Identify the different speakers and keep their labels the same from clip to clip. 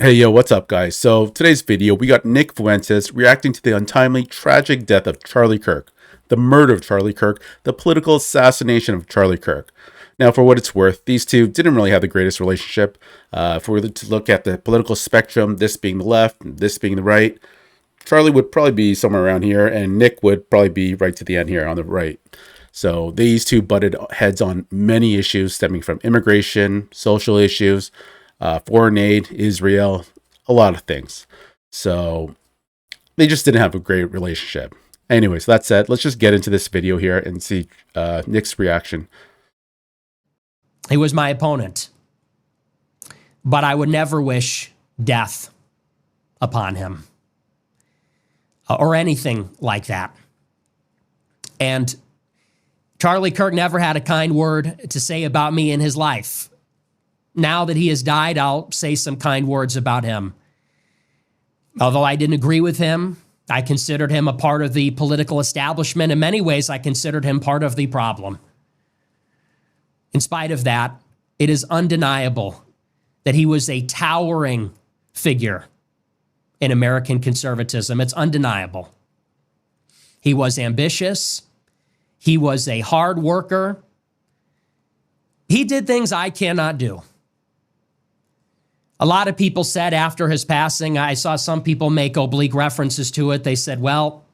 Speaker 1: Hey, yo, what's up, guys? So, today's video, we got Nick Fuentes reacting to the untimely, tragic death of Charlie Kirk, the murder of Charlie Kirk, the political assassination of Charlie Kirk. Now, for what it's worth, these two didn't really have the greatest relationship. If we were to look at the political spectrum, this being the left, and this being the right, Charlie would probably be somewhere around here, and Nick would probably be right to the end here on the right. So, these two butted heads on many issues stemming from immigration, social issues, foreign aid, Israel, a lot of things. So they just didn't have a great relationship. Anyways, that said, let's just get into this video here and see Nick's reaction.
Speaker 2: He was my opponent, but I would never wish death upon him or anything like that. And Charlie Kirk never had a kind word to say about me in his life. Now that he has died, I'll say some kind words about him. Although I didn't agree with him, I considered him a part of the political establishment. In many ways, I considered him part of the problem. In spite of that, it is undeniable that he was a towering figure in American conservatism. It's undeniable. He was ambitious. He was a hard worker. He did things I cannot do. A lot of people said after his passing, I saw some people make oblique references to it. They said, well,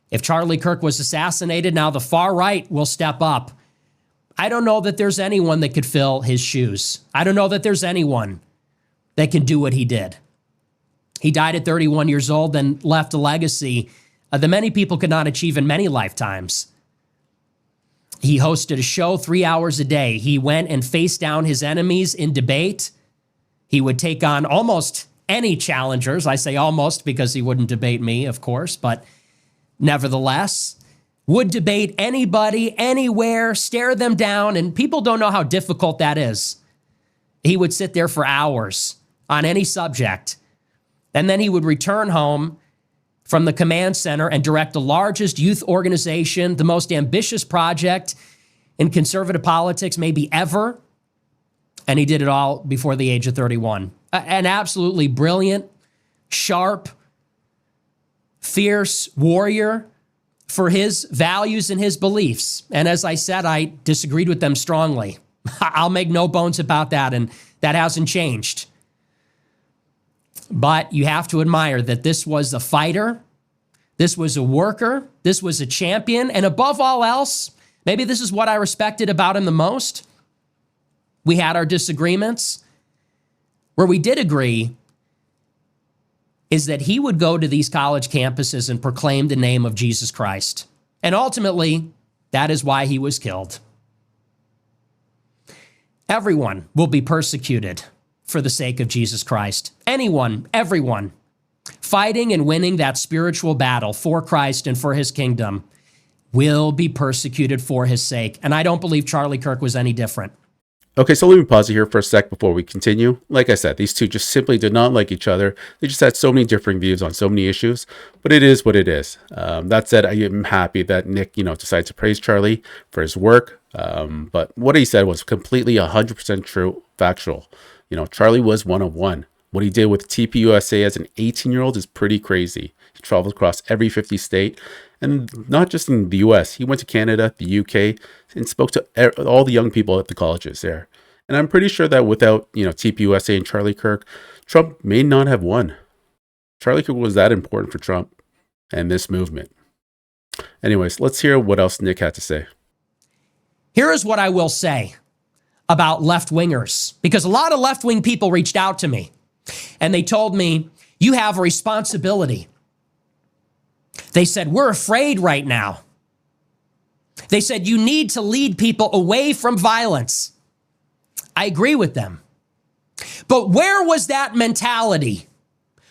Speaker 2: if Charlie Kirk was assassinated, now the far right will step up. I don't know that there's anyone that could fill his shoes. I don't know that there's anyone that can do what he did. He died at 31 years old and left a legacy that many people could not achieve in many lifetimes. He hosted a show 3 hours a day. He went and faced down his enemies in debate. He would take on almost any challengers. I say almost because he wouldn't debate me, of course, but nevertheless, would debate anybody, anywhere, stare them down, and people don't know how difficult that is. He would sit there for hours on any subject, and then he would return home from the command center and direct the largest youth organization, the most ambitious project in conservative politics maybe ever. And he did it all before the age of 31. An absolutely brilliant, sharp, fierce warrior for his values and his beliefs. And as I said, I disagreed with them strongly. I'll make no bones about that, and that hasn't changed. But you have to admire that this was a fighter, this was a worker, this was a champion, and above all else, maybe this is what I respected about him the most. We had our disagreements. Where we did agree is that he would go to these college campuses and proclaim the name of Jesus Christ. And ultimately, that is why he was killed. Everyone will be persecuted for the sake of Jesus Christ. Anyone, everyone, fighting and winning that spiritual battle for Christ and for his kingdom will be persecuted for his sake. And I don't believe Charlie Kirk was any different.
Speaker 1: Okay, so let me pause it here for a sec before we continue. Like I said, these two just simply did not like each other. They just had so many differing views on so many issues, but it is what it is. That said, I am happy that Nick, decided to praise Charlie for his work. But what he said was completely 100% true, factual. Charlie was one of one. What he did with TPUSA as an 18-year-old is pretty crazy. He traveled across every 50 state, and not just in the US. He went to Canada, the UK, and spoke to all the young people at the colleges there. And I'm pretty sure that without, TPUSA and Charlie Kirk, Trump may not have won. Charlie Kirk was that important for Trump and this movement. Anyways, let's hear what else Nick had to say.
Speaker 2: Here is what I will say about left-wingers, because a lot of left-wing people reached out to me, and they told me, you have a responsibility. They said, we're afraid right now. They said, you need to lead people away from violence. I agree with them. But where was that mentality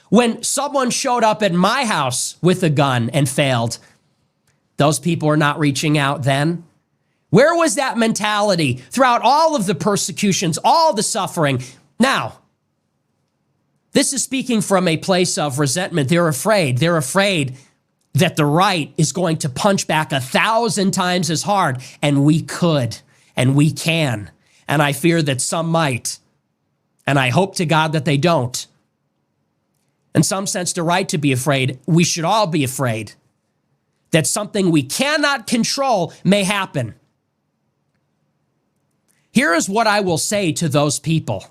Speaker 2: when someone showed up at my house with a gun and failed? Those people are not reaching out then. Where was that mentality throughout all of the persecutions, all the suffering? Now, this is speaking from a place of resentment. They're afraid. They're afraid that the right is going to punch back 1,000 times as hard. And we could, and we can. And I fear that some might. And I hope to God that they don't. In some sense, the right to be afraid. We should all be afraid that something we cannot control may happen. Here is what I will say to those people.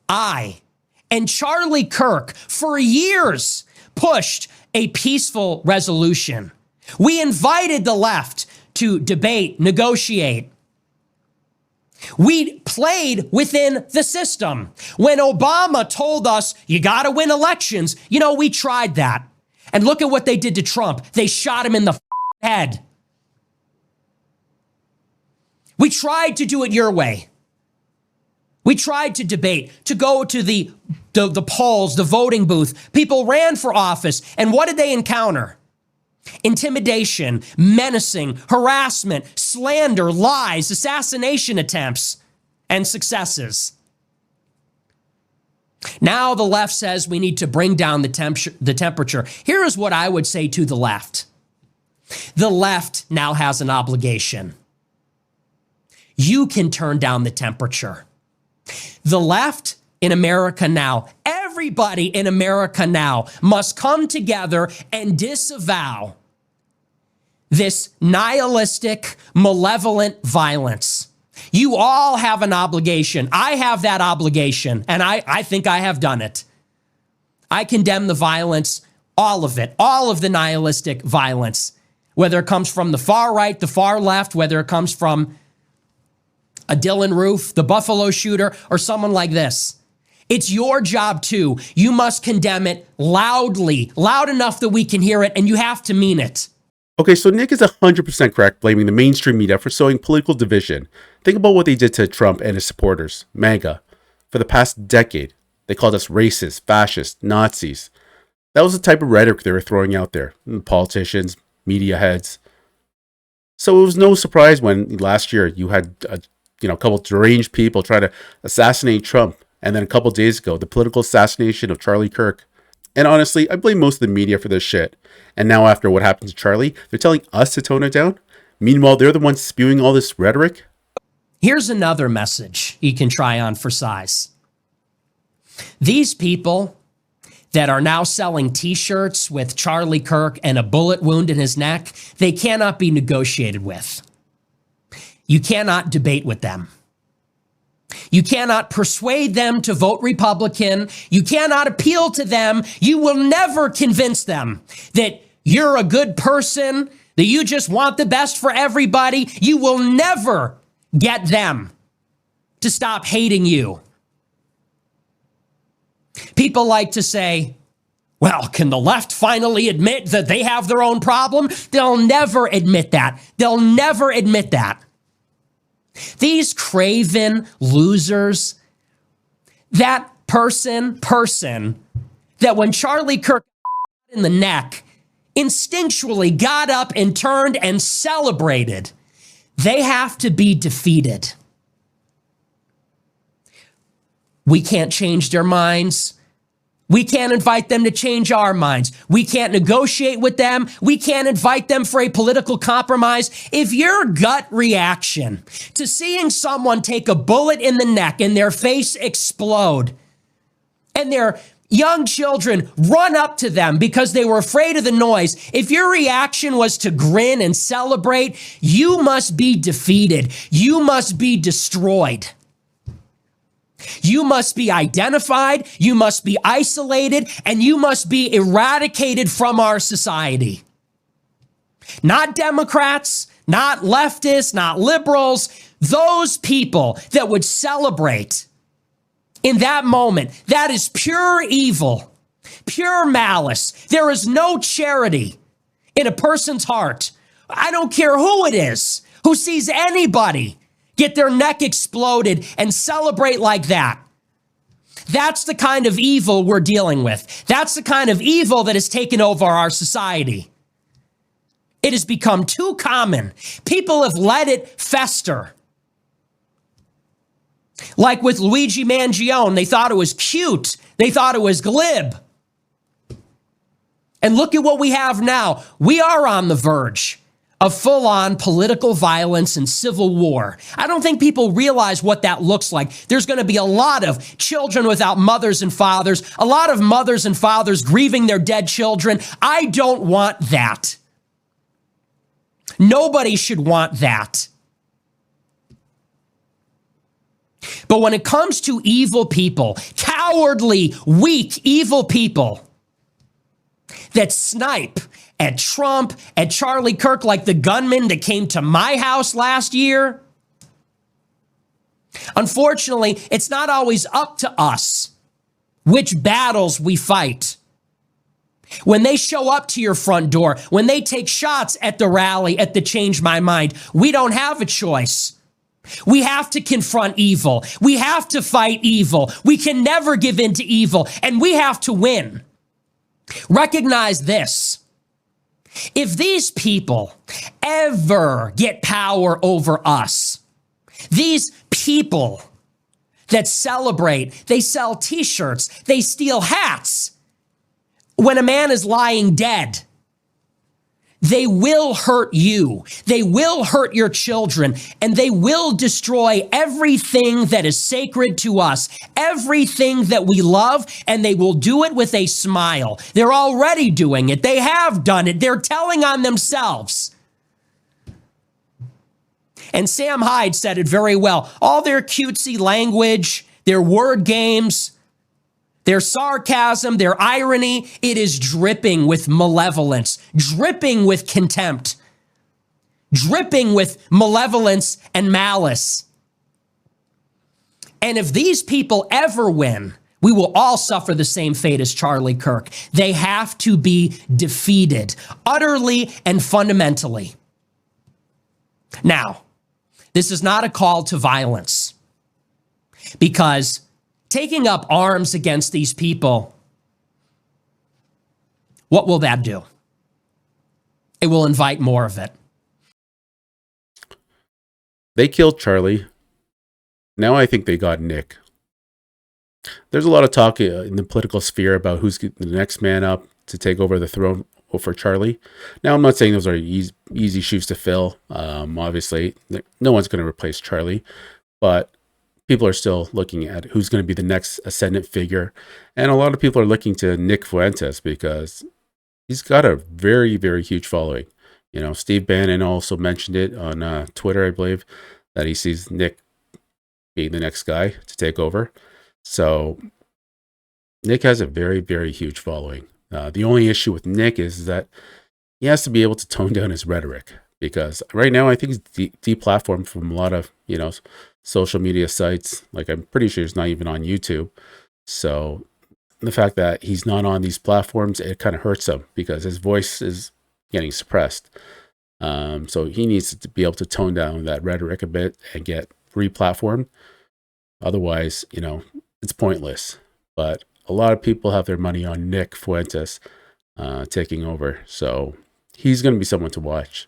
Speaker 2: I and Charlie Kirk for years pushed a peaceful resolution. We invited the left to debate, negotiate. We played within the system. When Obama told us, you got to win elections, we tried that. And look at what they did to Trump. They shot him in the head. We tried to do it your way. We tried to debate, to go to the polls, the voting booth. People ran for office. And what did they encounter? Intimidation, menacing, harassment, slander, lies, assassination attempts, and successes. Now the left says we need to bring down the temperature. Here is what I would say to the left. The left now has an obligation. You can turn down the temperature. The left in America now, everybody in America now must come together and disavow this nihilistic, malevolent violence. You all have an obligation. I have that obligation, and I think I have done it. I condemn the violence, all of it, all of the nihilistic violence, whether it comes from the far right, the far left, whether it comes from a Dylan Roof, the Buffalo shooter, or someone like this. It's your job too. You must condemn it loudly, loud enough that we can hear it, and you have to mean it.
Speaker 1: Okay, so Nick is 100% correct blaming the mainstream media for sowing political division. Think about what they did to Trump and his supporters, MAGA. For the past decade, they called us racist, fascist, Nazis. That was the type of rhetoric they were throwing out there. Politicians, media heads. So it was no surprise when last year you had a couple of deranged people try to assassinate Trump. And then a couple of days ago, the political assassination of Charlie Kirk. And honestly, I blame most of the media for this shit. And now after what happened to Charlie, they're telling us to tone it down? Meanwhile, they're the ones spewing all this rhetoric?
Speaker 2: Here's another message you can try on for size. These people that are now selling t-shirts with Charlie Kirk and a bullet wound in his neck, they cannot be negotiated with. You cannot debate with them. You cannot persuade them to vote Republican. You cannot appeal to them. You will never convince them that you're a good person, that you just want the best for everybody. You will never get them to stop hating you. People like to say, well, can the left finally admit that they have their own problem? They'll never admit that. They'll never admit that. These craven losers, that person that when Charlie Kirk in the neck instinctually got up and turned and celebrated, they have to be defeated. We can't change their minds. We can't invite them to change our minds. We can't negotiate with them. We can't invite them for a political compromise. If your gut reaction to seeing someone take a bullet in the neck and their face explode and their young children run up to them because they were afraid of the noise, if your reaction was to grin and celebrate, you must be defeated. You must be destroyed. You must be identified, you must be isolated, and you must be eradicated from our society. Not Democrats, not leftists, not liberals, those people that would celebrate in that moment. That is pure evil, pure malice. There is no charity in a person's heart. I don't care who it is, who sees anybody get their neck exploded and celebrate like that. That's the kind of evil we're dealing with. That's the kind of evil that has taken over our society. It has become too common. People have let it fester. Like with Luigi Mangione, they thought it was cute. They thought it was glib. And look at what we have now. We are on the verge of full-on political violence and civil war. I don't think people realize what that looks like. There's going to be a lot of children without mothers and fathers, a lot of mothers and fathers grieving their dead children. I don't want that. Nobody should want that. But when it comes to evil people, cowardly, weak, evil people that snipe at Trump, at Charlie Kirk, like the gunman that came to my house last year, unfortunately, it's not always up to us which battles we fight. When they show up to your front door, when they take shots at the rally, at the Change My Mind, we don't have a choice. We have to confront evil. We have to fight evil. We can never give in to evil, and we have to win. Recognize this. If these people ever get power over us, these people that celebrate, they sell t-shirts, they steal hats when a man is lying dead, they will hurt you. They will hurt your children, and they will destroy everything that is sacred to us, everything that we love, and they will do it with a smile. They're already doing it. They have done it. They're telling on themselves. And Sam Hyde said it very well. All their cutesy language, their word games, their sarcasm, their irony, it is dripping with malevolence, dripping with contempt, dripping with malevolence and malice. And if these people ever win, we will all suffer the same fate as Charlie Kirk. They have to be defeated, utterly and fundamentally. Now, this is not a call to violence, because taking up arms against these people, what will that do? It will invite more of it.
Speaker 1: They killed Charlie. Now I think they got Nick. There's a lot of talk in the political sphere about who's the next man up to take over the throne for Charlie. Now, I'm not saying those are easy shoes to fill. Obviously, no one's going to replace Charlie, but people are still looking at who's going to be the next ascendant figure. And a lot of people are looking to Nick Fuentes because he's got a very, very huge following. You know, Steve Bannon also mentioned it on Twitter, I believe, that he sees Nick being the next guy to take over. So Nick has a very, very huge following. The only issue with Nick is that he has to be able to tone down his rhetoric, because right now I think he's deplatformed from a lot of, social media sites. Like, I'm pretty sure he's not even on YouTube. So the fact that he's not on these platforms, it kind of hurts him because his voice is getting suppressed. So he needs to be able to tone down that rhetoric a bit and get re-platformed. Otherwise, it's pointless. But a lot of people have their money on Nick Fuentes taking over. So he's going to be someone to watch.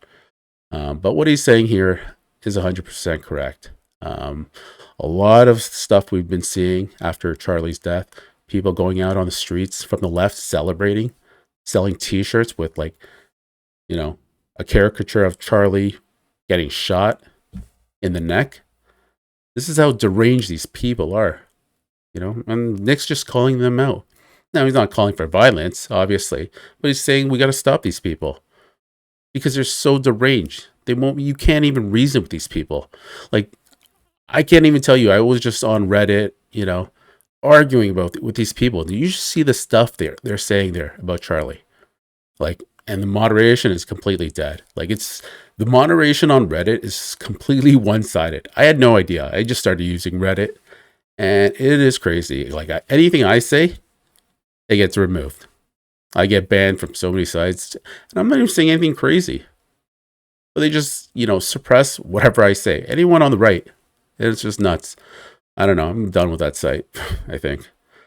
Speaker 1: But what he's saying here is 100% correct. A lot of stuff we've been seeing after Charlie's death, people going out on the streets from the left celebrating, selling t-shirts with a caricature of Charlie getting shot in the neck. This is how deranged these people are, and Nick's just calling them out. Now, he's not calling for violence, obviously, but he's saying we got to stop these people because they're so deranged. You can't even reason with these people. Like, I can't even tell you, I was just on Reddit, arguing with these people. You should see the stuff they're saying there about Charlie. And the moderation is completely dead. The moderation on Reddit is completely one-sided. I had no idea. I just started using Reddit, and it is crazy. Anything I say, it gets removed. I get banned from so many sites, and I'm not even saying anything crazy. But they just, suppress whatever I say. Anyone on the right. It's just nuts. I don't know. I'm done with that site, I think.